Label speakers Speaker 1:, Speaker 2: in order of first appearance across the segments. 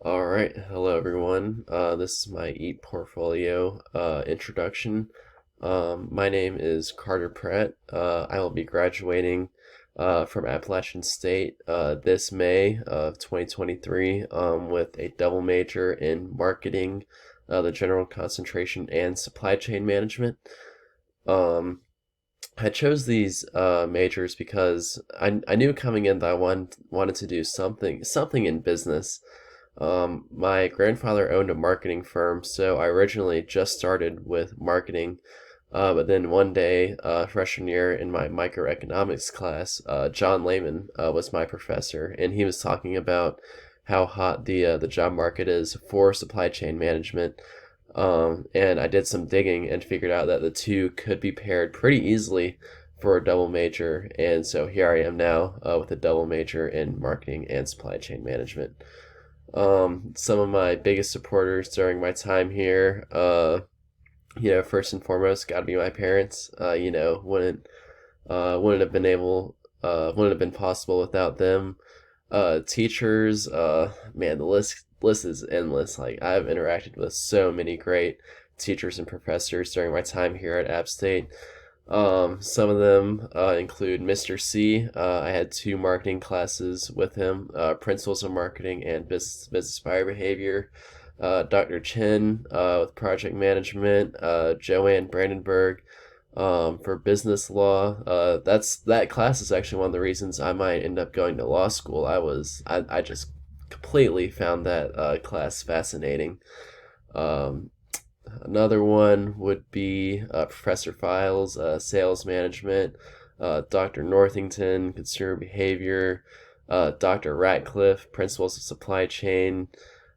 Speaker 1: All right, hello everyone. This is my Eat Portfolio introduction. My name is Carter Pratt. I will be graduating from Appalachian State this May of 2023 with a double major in marketing, the general concentration, and supply chain management. Um, I chose these majors because I knew coming in that I wanted to do something in business. My grandfather owned a marketing firm, so I originally just started with marketing. But then one day, freshman year in my microeconomics class, John Lehman was my professor, and he was talking about how hot the job market is for supply chain management. And I did some digging and figured out that the two could be paired pretty easily for a double major. And so here I am now with a double major in marketing and supply chain management. Some of my biggest supporters during my time here, first and foremost, got to be my parents. Wouldn't have been wouldn't have been possible without them. Teachers, man, the list is endless. Like I've interacted with so many great teachers and professors during my time here at App State. Some of them include Mr. C. I had two marketing classes with him, Principles of Marketing and Business Buyer Behavior. Dr. Chen with Project Management, Joanne Brandenburg for Business Law. That class is actually one of the reasons I might end up going to law school. I just completely found that class fascinating. Um, Another one would be Professor Files, Sales Management, Dr. Northington, Consumer Behavior, Dr. Ratcliffe, Principles of Supply Chain,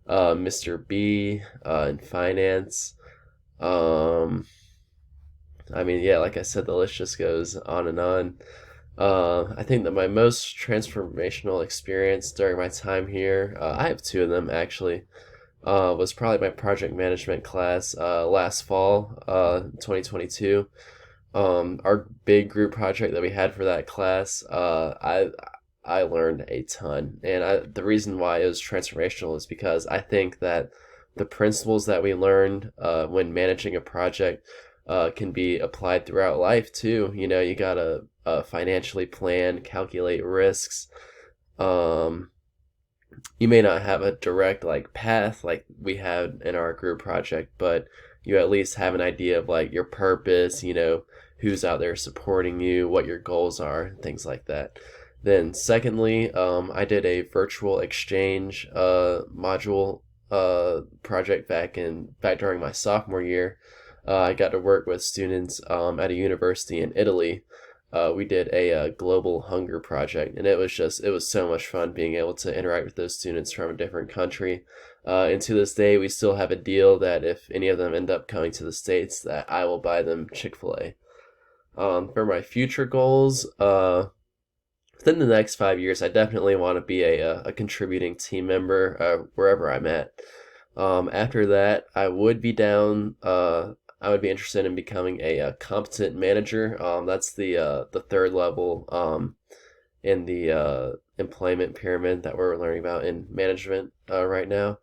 Speaker 1: Mr. B in Finance. Um, yeah, like I said, the list just goes on and on. I think that my most transformational experience during my time here, I have two of them actually, was probably my project management class last fall, 2022. Our big group project that we had for that class, I learned a ton, and the reason why it was transformational is because I think that the principles that we learned when managing a project can be applied throughout life too. You gotta financially plan, calculate risks. Um, you may not have a direct like path like we had in our group project, but you at least have an idea of like your purpose, who's out there supporting you, what your goals are, things like that. Then secondly, I did a virtual exchange module project back during my sophomore year. I got to work with students at a university in Italy. We did a global hunger project, and it was so much fun being able to interact with those students from a different country. And to this day, we still have a deal that if any of them end up coming to the States, that I will buy them Chick-fil-A. For my future goals, within the next 5 years, I definitely want to be a contributing team member wherever I'm at. After that, I would be interested in becoming a competent manager. That's the third level in the employment pyramid that we're learning about in management right now.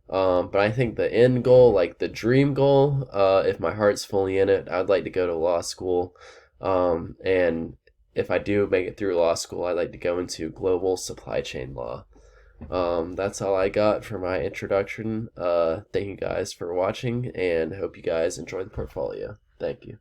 Speaker 1: But I think the end goal, like the dream goal, if my heart's fully in it, I'd like to go to law school. And if I do make it through law school, I'd like to go into global supply chain law. That's all I got for my introduction. Thank you guys for watching and hope you guys enjoy the portfolio. Thank you.